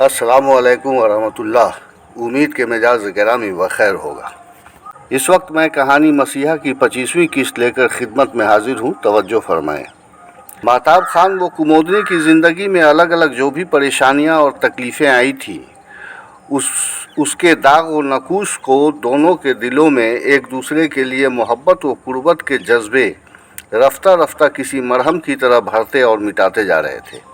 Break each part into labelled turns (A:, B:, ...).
A: अस्सलामुअलैकुम वरहमतुल्लाह। उम्मीद के मिजाज गिरामी बखैर होगा। इस वक्त मैं कहानी मसीहा की 25वीं किस्त लेकर खिदमत में हाजिर हूँ। तवज्जो फरमाएं। महताब खान व कुमोदनी की ज़िंदगी में अलग अलग जो भी परेशानियाँ और तकलीफ़ें आई थी, उसके दाग व नकूश को दोनों के दिलों में एक दूसरे के लिए मोहब्बत व कुर्बत के जज्बे रफ्ता रफ्ता किसी मरहम की तरह भरते और मिटाते जा रहे थे।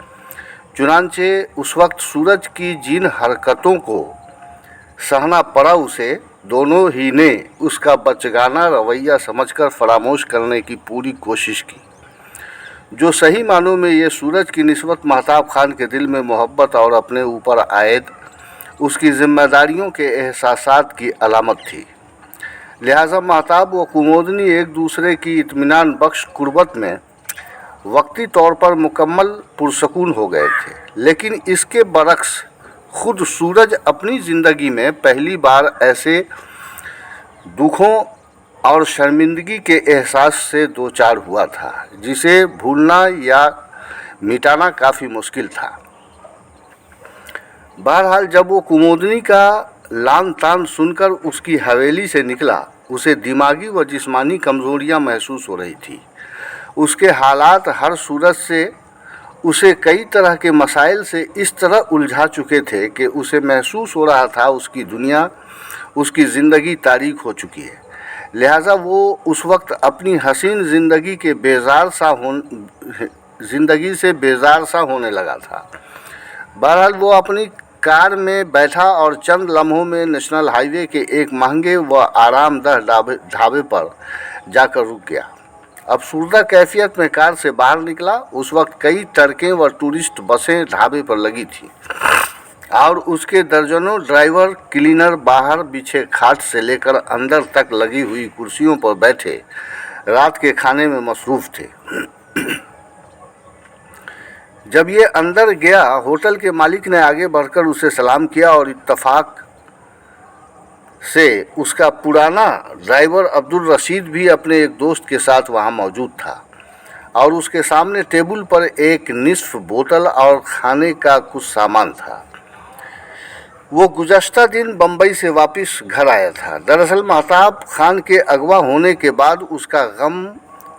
A: चुनांचे उस वक्त सूरज की जिन हरकतों को सहना पड़ा, उसे दोनों ही ने उसका बचगाना रवैया समझकर फरामोश करने की पूरी कोशिश की। जो सही मानों में ये सूरज की निस्बत महताब खान के दिल में मोहब्बत और अपने ऊपर आयद उसकी जिम्मेदारियों के एहसासात की अलामत थी। लिहाजा महताब व कुमोदनी एक दूसरे की इत्मीनान बख्श कुर्बत में वक्ती तौर पर मुकम्मल पुरसकून हो गए थे। लेकिन इसके बरक्स खुद सूरज अपनी ज़िंदगी में पहली बार ऐसे दुखों और शर्मिंदगी के एहसास से दो चार हुआ था जिसे भूलना या मिटाना काफ़ी मुश्किल था। बहरहाल जब वो कुमोदनी का लान तान सुनकर उसकी हवेली से निकला, उसे दिमागी व जिस्मानी कमज़ोरियाँ महसूस हो रही थी। उसके हालात हर सूरत से उसे कई तरह के मसाइल से इस तरह उलझा चुके थे कि उसे महसूस हो रहा था उसकी दुनिया, उसकी ज़िंदगी तारीख हो चुकी है। लिहाजा वो उस वक्त अपनी हसीन ज़िंदगी से बेजार सा होने लगा था। बहरहाल वो अपनी कार में बैठा और चंद लम्हों में नेशनल हाईवे के एक महंगे व आरामदेह ढाबे पर जाकर रुक गया। अब सूरदा कैफियत में कार से बाहर निकला। उस वक्त कई ट्रकें व टूरिस्ट बसें ढाबे पर लगी थीं और उसके दर्जनों ड्राइवर क्लीनर बाहर बिछे खाट से लेकर अंदर तक लगी हुई कुर्सियों पर बैठे रात के खाने में मसरूफ़ थे। जब ये अंदर गया, होटल के मालिक ने आगे बढ़कर उसे सलाम किया और इत्तफाक से उसका पुराना ड्राइवर अब्दुल रशीद भी अपने एक दोस्त के साथ वहाँ मौजूद था और उसके सामने टेबल पर एक निस्फ बोतल और खाने का कुछ सामान था। वो गुज़श्ता दिन बम्बई से वापस घर आया था। दरअसल महताब खान के अगवा होने के बाद उसका गम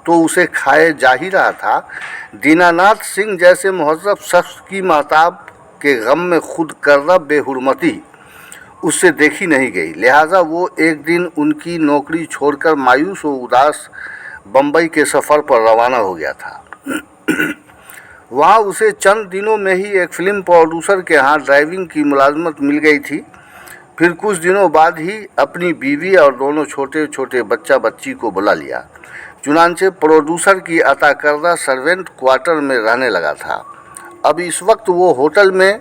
A: तो उसे खाए जा ही रहा था। दीनानाथ सिंह जैसे मुहज़्ज़ब शख्स की महताब के गम में खुद कर्रा बेहुरमती उससे देखी नहीं गई। लिहाजा वो एक दिन उनकी नौकरी छोड़कर मायूस व उदास बम्बई के सफ़र पर रवाना हो गया था। वहाँ उसे चंद दिनों में ही एक फ़िल्म प्रोड्यूसर के यहाँ ड्राइविंग की मुलाजमत मिल गई थी। फिर कुछ दिनों बाद ही अपनी बीवी और दोनों छोटे छोटे बच्चा बच्ची को बुला लिया। चुनांचे प्रोड्यूसर की अता करदा सर्वेंट क्वार्टर में रहने लगा था। अब इस वक्त वो होटल में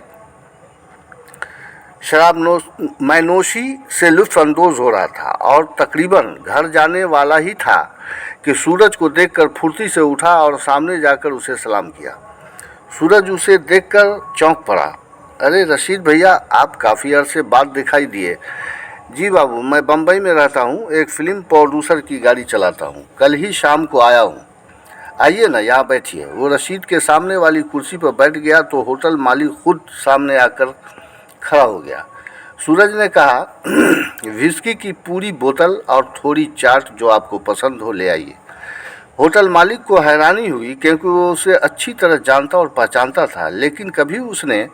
A: शराब मैनोशी से लुत्फ़अंदोज़ हो रहा था और तकरीबन घर जाने वाला ही था कि सूरज को देखकर फुर्ती से उठा और सामने जाकर उसे सलाम किया। सूरज उसे देखकर चौंक पड़ा। अरे रशीद भैया, आप काफ़ी अरसे बाद दिखाई दिए। जी बाबू, मैं बम्बई में रहता हूँ, एक फ़िल्म प्रोड्यूसर की गाड़ी चलाता हूँ, कल ही शाम को आया हूँ। आइए ना, यहाँ बैठिए। वो रशीद के सामने वाली कुर्सी पर बैठ गया तो होटल मालिक खुद सामने आकर खड़ा हो गया। सूरज ने कहा, विस्की की पूरी बोतल और थोड़ी चाट जो आपको पसंद हो ले आइए। होटल मालिक को हैरानी हुई क्योंकि वो उसे अच्छी तरह जानता और पहचानता था, लेकिन कभी उसने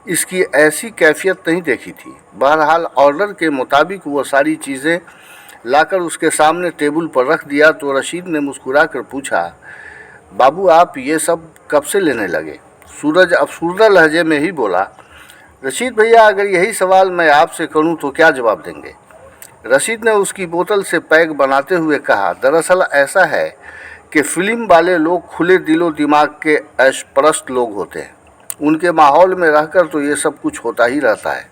A: इसकी ऐसी कैफियत नहीं देखी थी। बहरहाल ऑर्डर के मुताबिक वो सारी चीज़ें लाकर उसके सामने टेबल पर रख दिया तो रशीद ने मुस्कुराकर पूछा, बाबू आप ये सब कब से लेने लगे? सूरज अफसरदा लहजे में ही बोला, रशीद भैया, अगर यही सवाल मैं आपसे करूं तो क्या जवाब देंगे? रशीद ने उसकी बोतल से पैग बनाते हुए कहा, दरअसल ऐसा है कि फ़िल्म वाले लोग खुले दिलो दिमाग के ऐशपरस्त लोग होते हैं। उनके माहौल में रहकर तो ये सब कुछ होता ही रहता है।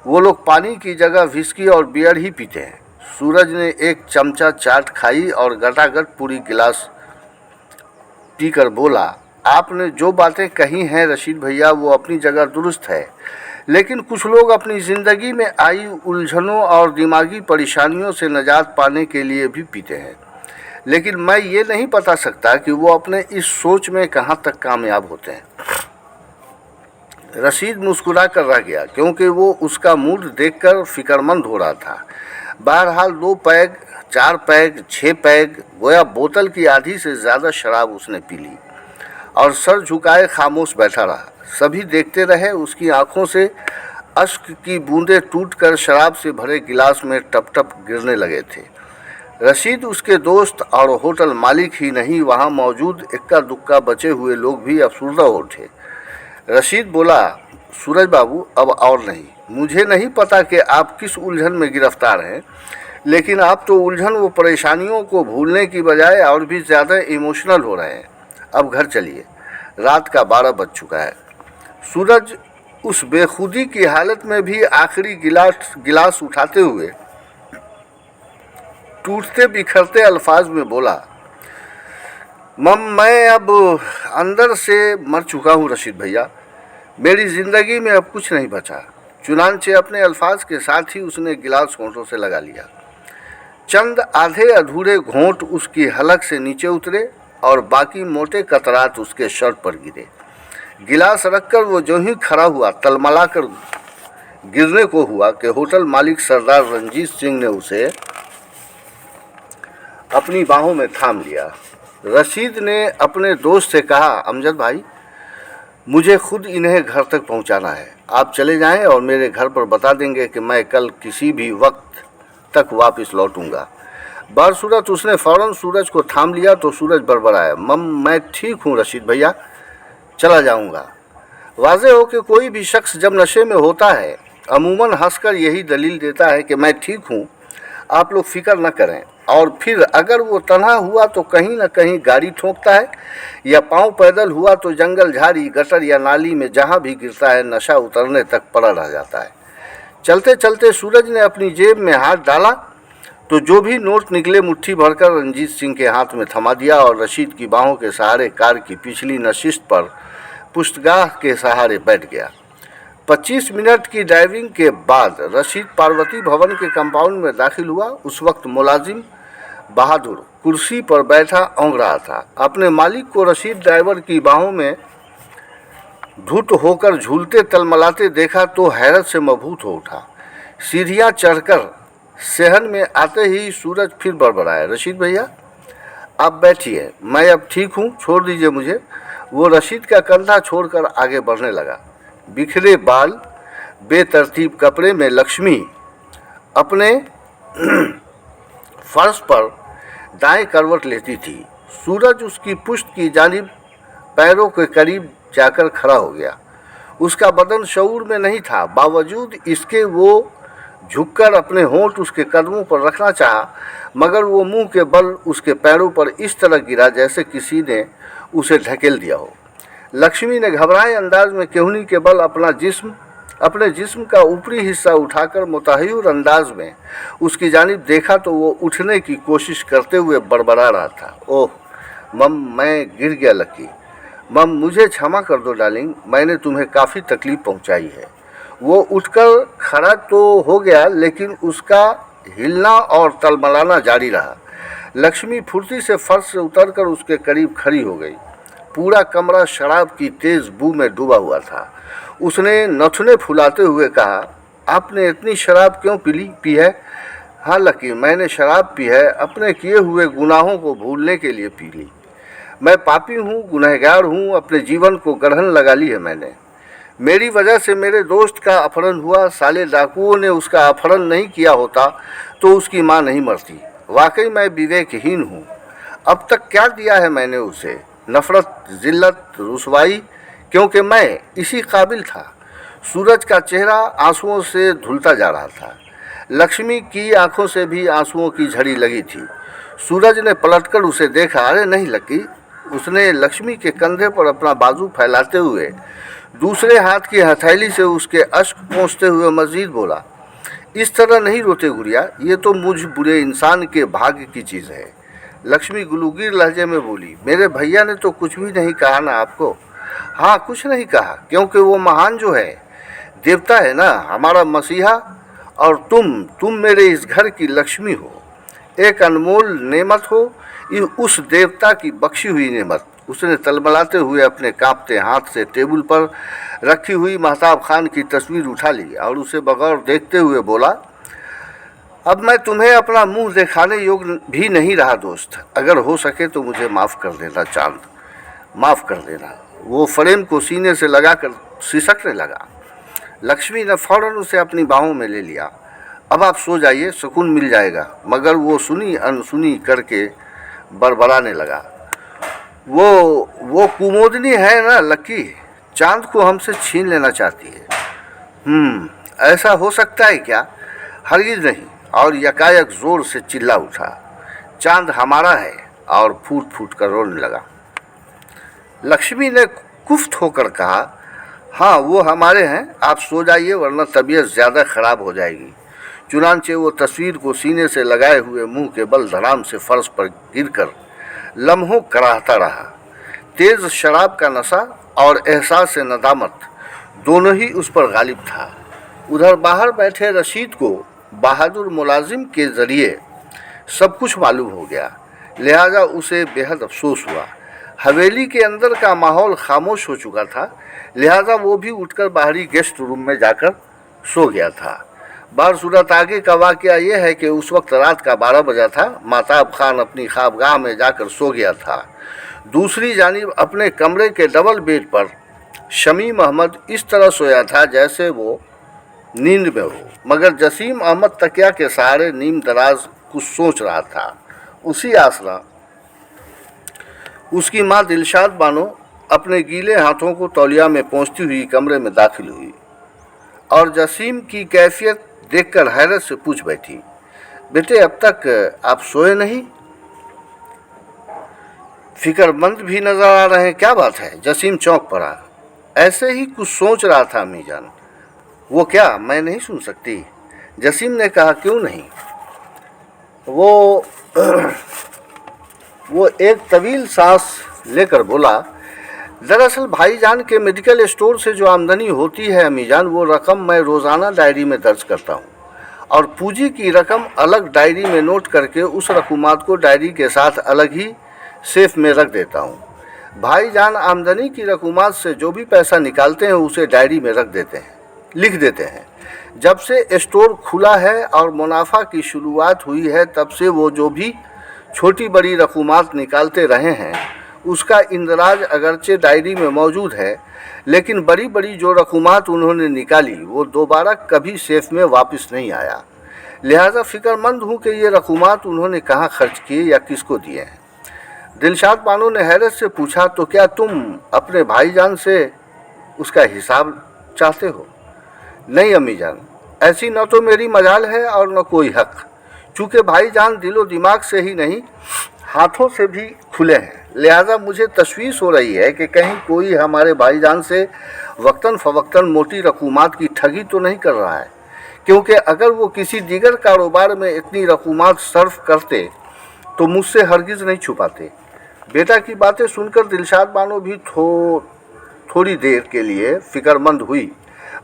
A: वो लोग पानी की जगह विस्की और बियर ही पीते हैं। सूरज ने एक चमचा चाट खाई और गटागट पूरी गिलास पीकर बोला, आपने जो बातें कही हैं रशीद भैया, वो अपनी जगह दुरुस्त है, लेकिन कुछ लोग अपनी ज़िंदगी में आई उलझनों और दिमागी परेशानियों से निजात पाने के लिए भी पीते हैं। लेकिन मैं ये नहीं बता सकता कि वो अपने इस सोच में कहाँ तक कामयाब होते हैं। रशीद मुस्कुरा कर रह गया क्योंकि वो उसका मूड देखकर फिक्रमंद हो रहा था। बहरहाल 2 पैग, 4 पैग, 6 पैग, गोया बोतल की आधी से ज़्यादा शराब उसने पी ली और सर झुकाए खामोश बैठा रहा। सभी देखते रहे। उसकी आंखों से अश्क की बूंदें टूटकर शराब से भरे गिलास में टप टप गिरने लगे थे। रशीद, उसके दोस्त और होटल मालिक ही नहीं, वहाँ मौजूद इक्का दुक्का बचे हुए लोग भी अफसुर्दा हो उठे। रशीद बोला, सूरज बाबू, अब और नहीं। मुझे नहीं पता कि आप किस उलझन में गिरफ्तार हैं, लेकिन आप तो उलझन व परेशानियों को भूलने की बजाय और भी ज़्यादा इमोशनल हो रहे हैं। अब घर चलिए, रात का 12 बज चुका है। सूरज उस बेखुदी की हालत में भी आखिरी गिलास उठाते हुए टूटते बिखरते अल्फाज में बोला, मैं अब अंदर से मर चुका हूँ रशीद भैया। मेरी ज़िंदगी में अब कुछ नहीं बचा। चुनांचे अपने अल्फाज के साथ ही उसने गिलास होंठों से लगा लिया। चंद आधे अधूरे घोंट उसकी हलक से नीचे उतरे और बाकी मोटे कतरात उसके शर्ट पर गिरे। गिलास रखकर वो जो ही खड़ा हुआ, तलमला कर गिरने को हुआ कि होटल मालिक सरदार रंजीत सिंह ने उसे अपनी बाहों में थाम लिया। रशीद ने अपने दोस्त से कहा, अमजद भाई, मुझे खुद इन्हें घर तक पहुंचाना है। आप चले जाएं और मेरे घर पर बता देंगे कि मैं कल किसी भी वक्त तक वापस लौटूंगा। बरसूरत उसने फ़ौरन सूरज को थाम लिया तो सूरज बड़बड़ाया, मैं ठीक हूँ रशीद भैया, चला जाऊंगा। वाज़े हो कि कोई भी शख्स जब नशे में होता है अमूमन हंसकर यही दलील देता है कि मैं ठीक हूँ, आप लोग फिक्र न करें। और फिर अगर वो तन्हा हुआ तो कहीं न कहीं गाड़ी ठोंकता है, या पांव पैदल हुआ तो जंगल झाड़ी, गटर या नाली में जहाँ भी गिरता है नशा उतरने तक पड़ा रह जाता है। चलते चलते सूरज ने अपनी जेब में हाथ डाला तो जो भी नोट निकले मुट्ठी भरकर रंजीत सिंह के हाथ में थमा दिया और रशीद की बाहों के सहारे कार की पिछली नशिस्त पर पुष्टगाह के सहारे बैठ गया। 25 मिनट की ड्राइविंग के बाद रशीद पार्वती भवन के कंपाउंड में दाखिल हुआ। उस वक्त मुलाजिम बहादुर कुर्सी पर बैठा औंग रहा था। अपने मालिक को रशीद ड्राइवर की बाहों में धुत होकर झूलते तलमलाते देखा तो हैरत से मबहूत हो उठा। सीढ़ियाँ चढ़कर सहन में आते ही सूरज फिर बड़बड़ाया, रशीद भैया आप बैठिए, मैं अब ठीक हूँ, छोड़ दीजिए मुझे। वो रशीद का कंधा छोड़कर आगे बढ़ने लगा। बिखरे बाल, बेतरतीब कपड़े में लक्ष्मी अपने फर्श पर दाएं करवट लेती थी। सूरज उसकी पुश्त की जानिब पैरों के करीब जाकर खड़ा हो गया। उसका बदन शऊर में नहीं था, बावजूद इसके वो झुककर अपने होंठ उसके कदमों पर रखना चाहा, मगर वो मुंह के बल उसके पैरों पर इस तरह गिरा जैसे किसी ने उसे ढकेल दिया हो। लक्ष्मी ने घबराए अंदाज में केहनी के बल अपने जिस्म का ऊपरी हिस्सा उठाकर मुतहय्यर अंदाज में उसकी जानिब देखा तो वो उठने की कोशिश करते हुए बड़बड़ा रहा था, ओह मम, मैं गिर गया लकी। मम, मुझे क्षमा कर दो डार्लिंग, मैंने तुम्हें काफ़ी तकलीफ़ पहुंचाई है। वो उठकर खड़ा तो हो गया लेकिन उसका हिलना और तलमलाना जारी रहा। लक्ष्मी फुर्ती से फर्श से उतरकर उसके करीब खड़ी हो गई। पूरा कमरा शराब की तेज़ बू में डूबा हुआ था। उसने नथुने फुलाते हुए कहा, आपने इतनी शराब क्यों पी है? हाँ लकी, मैंने शराब पी है, अपने किए हुए गुनाहों को भूलने के लिए पी ली। मैं पापी हूँ, गुनहगार हूँ, अपने जीवन को गढ़न लगा ली है मैंने। मेरी वजह से मेरे दोस्त का अपहरण हुआ। साले डाकुओं ने उसका अपहरण नहीं किया होता तो उसकी माँ नहीं मरती। वाकई मैं विवेकहीन हूँ। अब तक क्या दिया है मैंने उसे? नफ़रत, जिल्लत, रुसवाई, क्योंकि मैं इसी काबिल था। सूरज का चेहरा आंसुओं से धुलता जा रहा था। लक्ष्मी की आंखों से भी आंसुओं की झड़ी लगी थी। सूरज ने पलटकर उसे देखा। अरे नहीं लकी, उसने लक्ष्मी के कंधे पर अपना बाजू फैलाते हुए दूसरे हाथ की हथेली से उसके अश्क पोंछते हुए मजीद बोला, इस तरह नहीं रोते गुड़िया, ये तो मुझ बुरे इंसान के भाग्य की चीज़ है। लक्ष्मी गुलूगीर लहजे में बोली, मेरे भैया ने तो कुछ भी नहीं कहा ना आपको? हाँ, कुछ नहीं कहा, क्योंकि वो महान जो है देवता है ना, हमारा मसीहा, और तुम मेरे इस घर की लक्ष्मी हो, एक अनमोल नेमत हो, उस देवता की बख्शी हुई नेमत। उसने तलमलाते हुए अपने कांपते हाथ से टेबल पर रखी हुई महताब खान की तस्वीर उठा ली और उसे बगौर देखते हुए बोला, अब मैं तुम्हें अपना मुंह दिखाने योग्य भी नहीं रहा दोस्त। अगर हो सके तो मुझे माफ़ कर देना चांद, माफ़ कर देना। वो फ्रेम को सीने से लगाकर सिसकने लगा। लक्ष्मी ने फौरन उसे अपनी बाहों में ले लिया। अब आप सो जाइए, सुकून मिल जाएगा। मगर वो सुनी अनसुनी करके बड़बड़ाने लगा, वो कुमोदनी है ना लक्की, चांद को हमसे छीन लेना चाहती है। ऐसा हो सकता है क्या? हरगिज नहीं। और यकायक जोर से चिल्ला उठा, चांद हमारा है, और फूट फूट कर रोने लगा। लक्ष्मी ने कुफ्त होकर कहा, हाँ वो हमारे हैं, आप सो जाइए वरना तबीयत ज़्यादा ख़राब हो जाएगी। चुनांचे वो तस्वीर को सीने से लगाए हुए मुंह के बल धड़ाम से फर्श पर गिरकर लम्हों कराहता रहा। तेज़ शराब का नशा और एहसास नदामत दोनों ही उस पर गालिब था। उधर बाहर बैठे रशीद को बहादुर मुलाजिम के ज़रिए सब कुछ मालूम हो गया, लिहाजा उसे बेहद अफसोस हुआ। हवेली के अंदर का माहौल खामोश हो चुका था, लिहाजा वो भी उठकर बाहरी गेस्ट रूम में जाकर सो गया था। बारसूरत आगे का वाक़या यह है कि उस वक्त रात का 12 बजा था। महताब खान अपनी ख्वाबगाह में जाकर सो गया था। दूसरी जानिब अपने कमरे के डबल बेड पर शमीम अहमद इस तरह सोया था जैसे वो नींद में हो, मगर जसीम अहमद तकिया के सहारे नीम दराज कुछ सोच रहा था। उसी आसरा उसकी माँ दिलशाद बानो अपने गीले हाथों को तौलिया में पोंछती हुई कमरे में दाखिल हुई और जसीम की कैफियत देखकर हैरत से पूछ बैठी, बेटे अब तक आप सोए नहीं? फिक्रमंद भी नजर आ रहे हैं, क्या बात है? जसीम चौंक पड़ा। ऐसे ही कुछ सोच रहा था अम्मी जान। वो क्या? मैं नहीं सुन सकती। जसीम ने कहा, क्यों नहीं? वो एक तवील सांस लेकर बोला, दरअसल भाईजान के मेडिकल स्टोर से जो आमदनी होती है अम्मी जान, वो रकम मैं रोज़ाना डायरी में दर्ज करता हूँ और पूंजी की रकम अलग डायरी में नोट करके उस रकूमात को डायरी के साथ अलग ही सेफ में रख देता हूँ। भाईजान आमदनी की रकूमात से जो भी पैसा निकालते हैं उसे डायरी में रख देते हैं, लिख देते हैं। जब से स्टोर खुला है और मुनाफा की शुरुआत हुई है तब से वो जो भी छोटी बड़ी रकूमात निकालते रहे हैं उसका इंदराज अगरचे डायरी में मौजूद है, लेकिन बड़ी बड़ी जो रकूमात उन्होंने निकाली वो दोबारा कभी सेफ में वापस नहीं आया। लिहाजा फ़िक्रमंद हूँ कि ये रकूमात उन्होंने कहाँ खर्च किए या किसको दिए हैं। दिलशाद बानो ने हैरत से पूछा, तो क्या तुम अपने भाईजान से उसका हिसाब चाहते हो? नहीं अम्मी जान, ऐसी न तो मेरी मजाल है और न कोई हक। चूँकि भाईजान दिलो दिमाग से ही नहीं हाथों से भी खुले हैं, लिहाजा मुझे तशवीश हो रही है कि कहीं कोई हमारे भाईजान से वक्तन फ़वक्तन मोटी रकूमात की ठगी तो नहीं कर रहा है, क्योंकि अगर वो किसी दीगर कारोबार में इतनी रकूमात सर्फ करते तो मुझसे हरगिज़ नहीं छुपाते। बेटा की बातें सुनकर दिलशाद बानो भी थोड़ी देर के लिए फ़िक्रमंद हुई,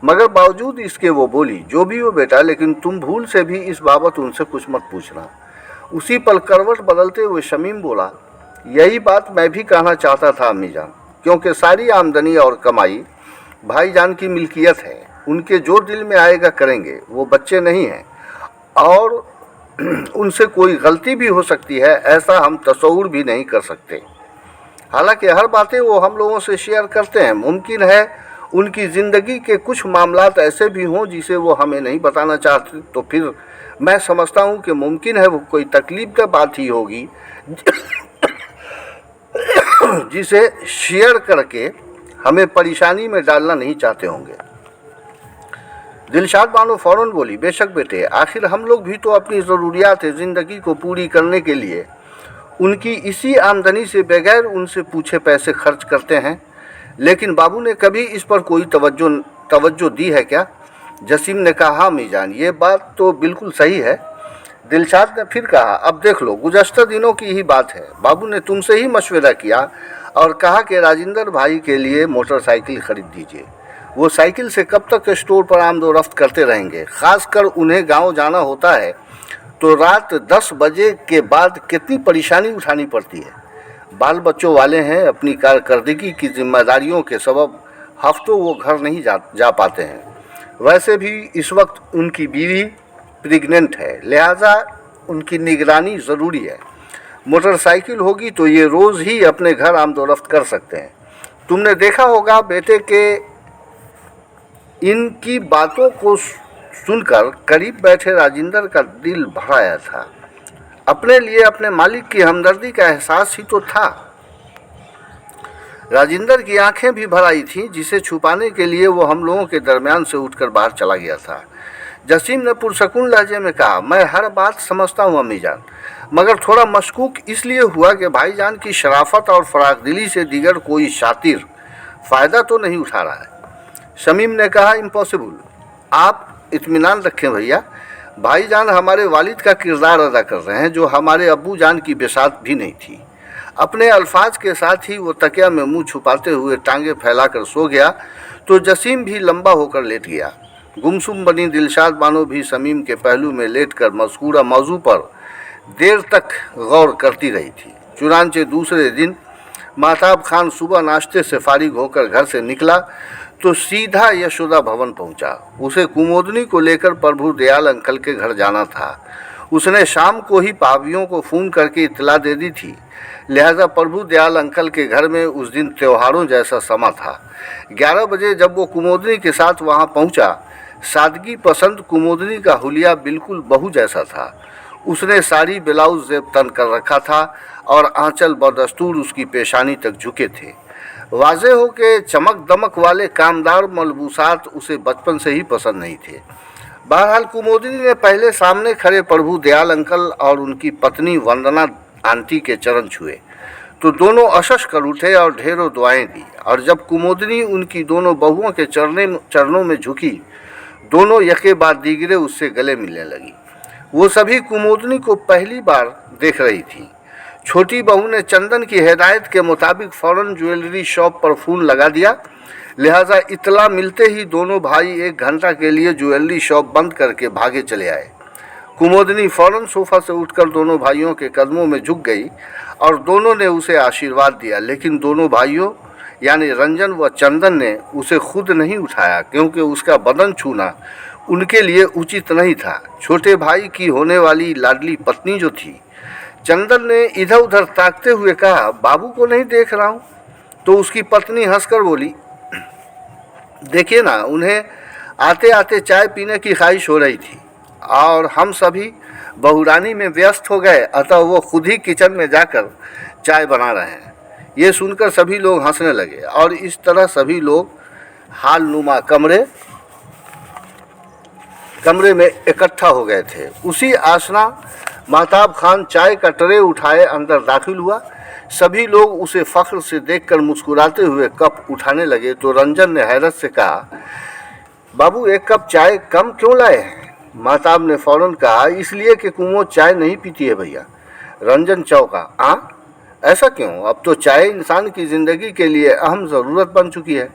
A: मगर बावजूद इसके वो बोली, जो भी हो बेटा, लेकिन तुम भूल से भी इस बाबत उनसे कुछ मत पूछना। उसी पल करवट बदलते हुए शमीम बोला, यही बात मैं भी कहना चाहता था अम्मी जान, क्योंकि सारी आमदनी और कमाई भाईजान की मिल्कियत है। उनके जो दिल में आएगा करेंगे, वो बच्चे नहीं हैं और उनसे कोई गलती भी हो सकती है, ऐसा हम तसव्वुर भी नहीं कर सकते। हालांकि हर बातें वो हम लोगों से शेयर करते हैं। मुमकिन है उनकी ज़िंदगी के कुछ मामलात ऐसे भी हों जिसे वो हमें नहीं बताना चाहते, तो फिर मैं समझता हूँ कि मुमकिन है वो कोई तकलीफ की बात ही होगी जिसे शेयर करके हमें परेशानी में डालना नहीं चाहते होंगे। दिलशाद बानो फ़ौरन बोली, बेशक बेटे, आखिर हम लोग भी तो अपनी ज़रूरियात ज़िंदगी को पूरी करने के लिए उनकी इसी आमदनी से बगैर उनसे पूछे पैसे खर्च करते हैं। लेकिन बाबू ने कभी इस पर कोई तवज्जो दी है क्या? जसीम ने कहा, हाँ मीजान, ये बात तो बिल्कुल सही है। दिलशाद ने फिर कहा, अब देख लो, गुज़श्ता दिनों की ही बात है। बाबू ने तुमसे ही मशवरा किया और कहा कि राजिंदर भाई के लिए मोटरसाइकिल ख़रीद दीजिए। वो साइकिल से कब तक स्टोर पर आमदो रफ्त करते रहेंगे? ख़ासकर उन्हें गांव जाना होता है तो रात 10 बजे के बाद कितनी परेशानी उठानी पड़ती है। बाल बच्चों वाले हैं, अपनी कारकर्दगी की जिम्मेदारियों के सबब हफ्तों वो घर नहीं जा पाते हैं। वैसे भी इस वक्त उनकी बीवी प्रेग्नेंट है, लिहाजा उनकी निगरानी ज़रूरी है। मोटरसाइकिल होगी तो ये रोज़ ही अपने घर आमदोरफ्त कर सकते हैं। तुमने देखा होगा बेटे के इनकी बातों को सुनकर करीब बैठे राजेंद्र का दिल भर आया था। अपने लिए अपने मालिक की हमदर्दी का एहसास ही तो था। राजेंद्र की आंखें भी भर आई थीं, जिसे छुपाने के लिए वो हम लोगों के दरमियान से उठकर बाहर चला गया था। जसीम ने पुरसकून लहजे में कहा, मैं हर बात समझता हूँ अम्मी जान, मगर थोड़ा मशकूक इसलिए हुआ कि भाईजान की शराफत और फराखदिली से दीगर कोई शातिर फ़ायदा तो नहीं उठा रहा है। शमीम ने कहा, इम्पॉसिबल। आप इत्मीनान रखें भैया, भाईजान हमारे वालिद का किरदार अदा कर रहे हैं, जो हमारे अब्बू जान की बिसात भी नहीं थी। अपने अल्फाज के साथ ही वो तकिया में मुंह छुपाते हुए टांगे फैलाकर सो गया तो जसीम भी लंबा होकर लेट गया। गुमसुम बनी दिलशाद बानो भी शमीम के पहलू में लेटकर मज़कूरा मौजू पर देर तक गौर करती रही थी। चुनांचे दूसरे दिन महताब खान सुबह नाश्ते से फारिग होकर घर से निकला तो सीधा यशोदा भवन पहुंचा। उसे कुमोदनी को लेकर प्रभु दयाल अंकल के घर जाना था। उसने शाम को ही भाभीियों को फ़ोन करके इत्तला दे दी थी, लिहाजा प्रभु दयाल अंकल के घर में उस दिन त्योहारों जैसा समा था। 11 बजे जब वो कुमोदनी के साथ वहाँ पहुँचा, सादगी पसंद कुमोदनी का हुलिया बिल्कुल बहू जैसा था। उसने साड़ी ब्लाउज जेब तन कर रखा था और आंचल बदस्तूर उसकी पेशानी तक झुके थे। वाज़े हो के चमक दमक वाले कामदार मलबूसात उसे बचपन से ही पसंद नहीं थे। बहरहाल कुमोदनी ने पहले सामने खड़े प्रभु दयाल अंकल और उनकी पत्नी वंदना आंटी के चरण छुए तो दोनों अशश कर उठे और ढेरों दुआएं दी। और जब कुमोदनी उनकी दोनों बहुओं के चरणों में झुकी, दोनों यके बाद दीगरे उससे गले मिलने लगी। वो सभी कुमोदनी को पहली बार देख रही थी। छोटी बहू ने चंदन की हिदायत के मुताबिक फ़ौरन ज्वेलरी शॉप पर फ़ोन लगा दिया, लिहाजा इतला मिलते ही दोनों भाई 1 घंटा के लिए ज्वेलरी शॉप बंद करके भागे चले आए। कुमोदनी फ़ौरन सोफ़ा से उठकर दोनों भाइयों के कदमों में झुक गई और दोनों ने उसे आशीर्वाद दिया, लेकिन दोनों भाइयों यानी रंजन व चंदन ने उसे खुद नहीं उठाया, क्योंकि उसका बदन छूना उनके लिए उचित नहीं था। छोटे भाई की होने वाली लाडली पत्नी जो थी, चंदन ने इधर उधर ताकते हुए कहा, बाबू को नहीं देख रहा हूँ। तो उसकी पत्नी हंसकर बोली, देखिए ना, उन्हें आते आते चाय पीने की ख्वाहिश हो रही थी और हम सभी बहुरानी में व्यस्त हो गए, अतः वो खुद ही किचन में जाकर चाय बना रहे हैं। ये सुनकर सभी लोग हंसने लगे और इस तरह सभी लोग हाल नुमा कमरे में इकट्ठा हो गए थे। उसी आसना महताब खान चाय का ट्रे उठाए अंदर दाखिल हुआ। सभी लोग उसे फ़ख्र से देखकर मुस्कुराते हुए कप उठाने लगे तो रंजन ने हैरत से कहा, बाबू 1 कप चाय कम क्यों लाए हैं? महताब ने फ़ौरन कहा, इसलिए कि कुमो चाय नहीं पीती है भैया। रंजन चौंका, हाँ ऐसा क्यों? अब तो चाय इंसान की ज़िंदगी के लिए अहम ज़रूरत बन चुकी है।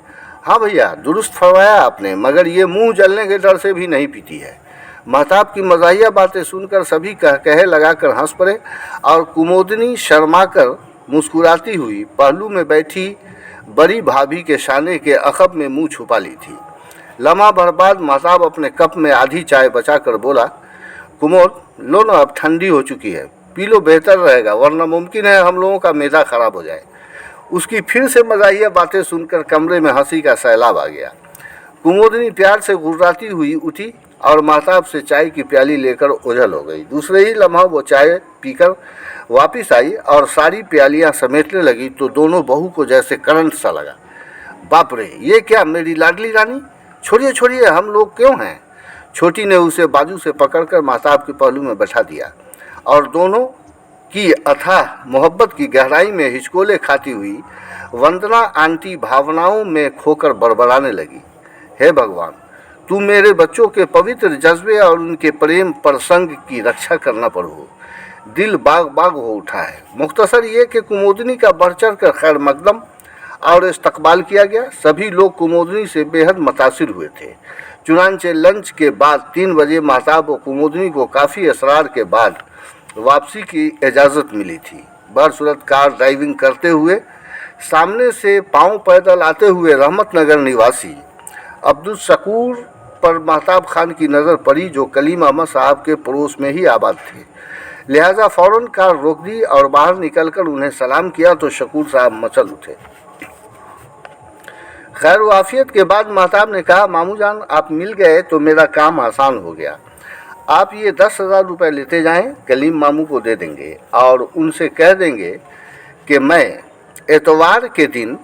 A: हाँ भैया, दुरुस्त फरमाया आपने, मगर ये मुंह जलने के डर से भी नहीं पीती है। महताब की मज़ाहिया बातें सुनकर सभी कहे लगाकर हंस पड़े और कुमोदनी शर्माकर मुस्कुराती हुई पहलू में बैठी बड़ी भाभी के शाने के अखब में मुंह छुपा ली थी। लम्हा भर बाद महताब अपने कप में आधी चाय बचाकर बोला, कुमोद लो ना, अब ठंडी हो चुकी है, पी लो, बेहतर रहेगा, वरना मुमकिन है हम लोगों का मैदा ख़राब हो जाए। उसकी फिर से मज़ाहिया बातें सुनकर कमरे में हंसी का सैलाब आ गया। कुमोदनी प्यार से गुर्राती हुई उठी और महताब से चाय की प्याली लेकर ओझल हो गई। दूसरे ही लम्हा वो चाय पीकर वापस आई और सारी प्यालियां समेटने लगी तो दोनों बहू को जैसे करंट सा लगा। बाप रे, ये क्या मेरी लाडली रानी, छोड़िए छोड़िए, हम लोग क्यों हैं? छोटी ने उसे बाजू से पकड़कर महताब के पहलू में बैठा दिया और दोनों की अथाह मोहब्बत की गहराई में हिचकोले खाती हुई वंदना आंटी भावनाओं में खोकर बड़बड़ाने लगी, हे भगवान, तू मेरे बच्चों के पवित्र जज्बे और उनके प्रेम प्रसंग की रक्षा करना पड़ो। दिल बाग बाग हो उठा है। मुख्तसर ये कि कुमोदनी का बढ़ चढ़ कर खैर मकदम और इस्तकबाल किया गया। सभी लोग कुमोदनी से बेहद मुतासिर हुए थे। चुनांचे लंच के बाद 3 बजे महताब और कुमोदनी को काफ़ी असरार के बाद वापसी की इजाज़त मिली थी। बदसूरत कार ड्राइविंग करते हुए सामने से पांव पैदल आते हुए रहमतनगर निवासी अब्दुल शकूर पर महताब खान की नज़र पड़ी, जो कलीम अहमद साहब के पड़ोस में ही आबाद थे। लिहाजा फ़ौरन कार रोक दी और बाहर निकलकर उन्हें सलाम किया तो शकूर साहब मचल उठे। खैर वाफियत के बाद महताब ने कहा, मामू जान आप मिल गए तो मेरा काम आसान हो गया। आप ये 10,000 रुपये लेते जाएं, कलीम मामू को दे देंगे और उनसे कह देंगे कि मैं एतवार के दिन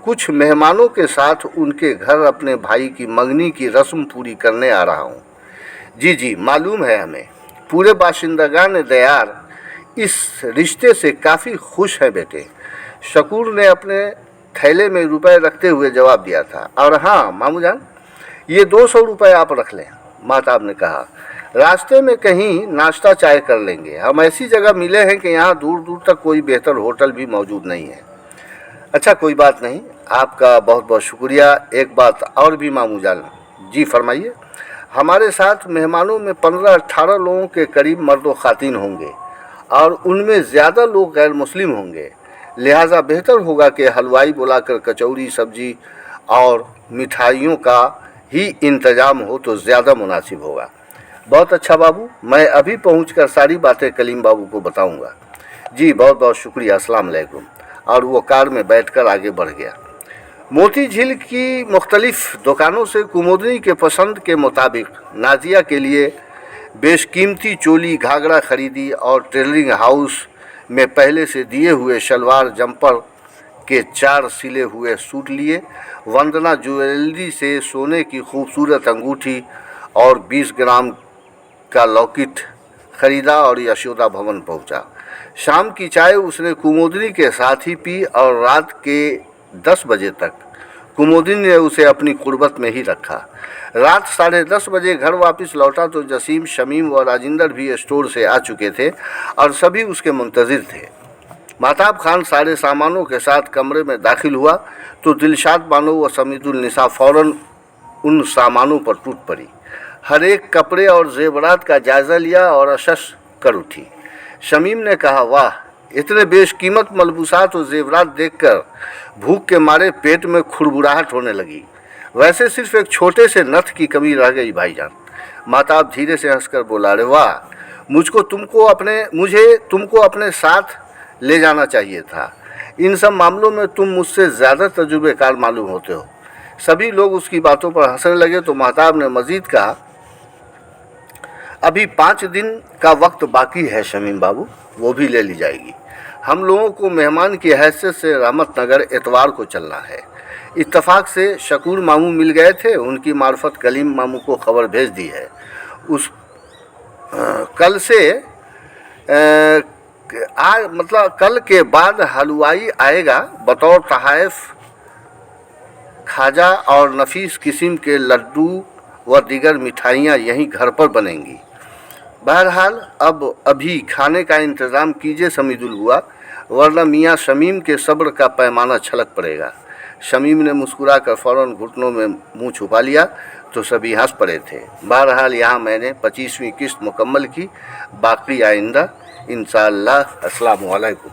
A: कुछ मेहमानों के साथ उनके घर अपने भाई की मंगनी की रस्म पूरी करने आ रहा हूँ। जी जी मालूम है हमें, पूरे बाशिंदगान दयार इस रिश्ते से काफ़ी खुश हैं बेटे, शकूर ने अपने थैले में रुपए रखते हुए जवाब दिया था। और हाँ मामू जान, ये 200 रुपये आप रख लें, महताब ने कहा। रास्ते में कहीं नाश्ता चाय कर लेंगे, हम ऐसी जगह मिले हैं कि यहाँ दूर दूर तक कोई बेहतर होटल भी मौजूद नहीं है। अच्छा कोई बात नहीं, आपका बहुत बहुत शुक्रिया। एक बात और भी मामू जान। जी फरमाइए। हमारे साथ मेहमानों में 15-18 लोगों के करीब मर्द व ख़ातीन होंगे और उनमें ज़्यादा लोग गैर मुस्लिम होंगे, लिहाजा बेहतर होगा कि हलवाई बुलाकर कचौड़ी सब्जी और मिठाइयों का ही इंतज़ाम हो तो ज़्यादा मुनासिब होगा। बहुत अच्छा बाबू, मैं अभी पहुंचकर सारी बातें कलीम बाबू को बताऊंगा। जी बहुत बहुत शुक्रिया, अस्सलाम वालेकुम। और वो कार में बैठकर आगे बढ़ गया। मोती झील की मुख्तलिफ़ दुकानों से कुमुदनी के पसंद के मुताबिक नाजिया के लिए बेशकीमती चोली घाघरा खरीदी और टेलरिंग हाउस में पहले से दिए हुए शलवार जंपर के 4 सिले हुए सूट लिए। वंदना ज्वेलरी से सोने की खूबसूरत अंगूठी और 20 ग्राम का लॉकेट खरीदा और यशोदा भवन पहुंचा। शाम की चाय उसने कुमुदनी के साथ ही पी और रात के 10 बजे तक कुमुदनी ने उसे अपनी कुर्बत में ही रखा। रात 10:30 बजे घर वापस लौटा तो जसीम, शमीम व राजिंदर भी स्टोर से आ चुके थे और सभी उसके मुंतज़िर थे। महताब खान सारे सामानों के साथ कमरे में दाखिल हुआ तो दिलशाद बानो व समीदुलनिसा फ़ौरन उन सामानों पर टूट पड़ी। हर एक कपड़े और जेवरात का जायज़ा लिया और अशश कर उठी। शमीम ने कहा, वाह, इतने बेशकीमत मलबूसात और जेवरात देखकर भूख के मारे पेट में खुरबुराहट होने लगी। वैसे सिर्फ एक छोटे से नथ की कमी रह गई भाईजान। महताब धीरे से हंसकर बोला, अरे वाह, मुझे तुमको अपने साथ ले जाना चाहिए था। इन सब मामलों में तुम मुझसे ज़्यादा तजुर्बेकार मालूम होते हो। सभी लोग उसकी बातों पर हंसने लगे तो महताब ने मज़ीद कहा, अभी 5 दिन का वक्त बाकी है शमीम बाबू, वो भी ले ली जाएगी। हम लोगों को मेहमान की हैसियत से रहमतनगर एतवार को चलना है। इत्तफाक से शकूर मामू मिल गए थे, उनकी मार्फत कलीम मामू को खबर भेज दी है। कल से कल के बाद हलवाई आएगा, बतौर तहाइफ खाजा और नफीस किस्म के लड्डू व दीगर मिठाइयाँ यहीं घर पर बनेंगी। बहरहाल अब अभी खाने का इंतज़ाम कीजिए समीदुल हुआ, वरना मियाँ शमीम के सब्र का पैमाना छलक पड़ेगा। शमीम ने मुस्कुराकर फ़ौरन घुटनों में मुंह छुपा लिया तो सभी हंस पड़े थे। बहरहाल यहाँ मैंने 25वीं किस्त मुकम्मल की, बाकी आइंदा इंशाअल्लाह। अस्सलामु अलैकुम।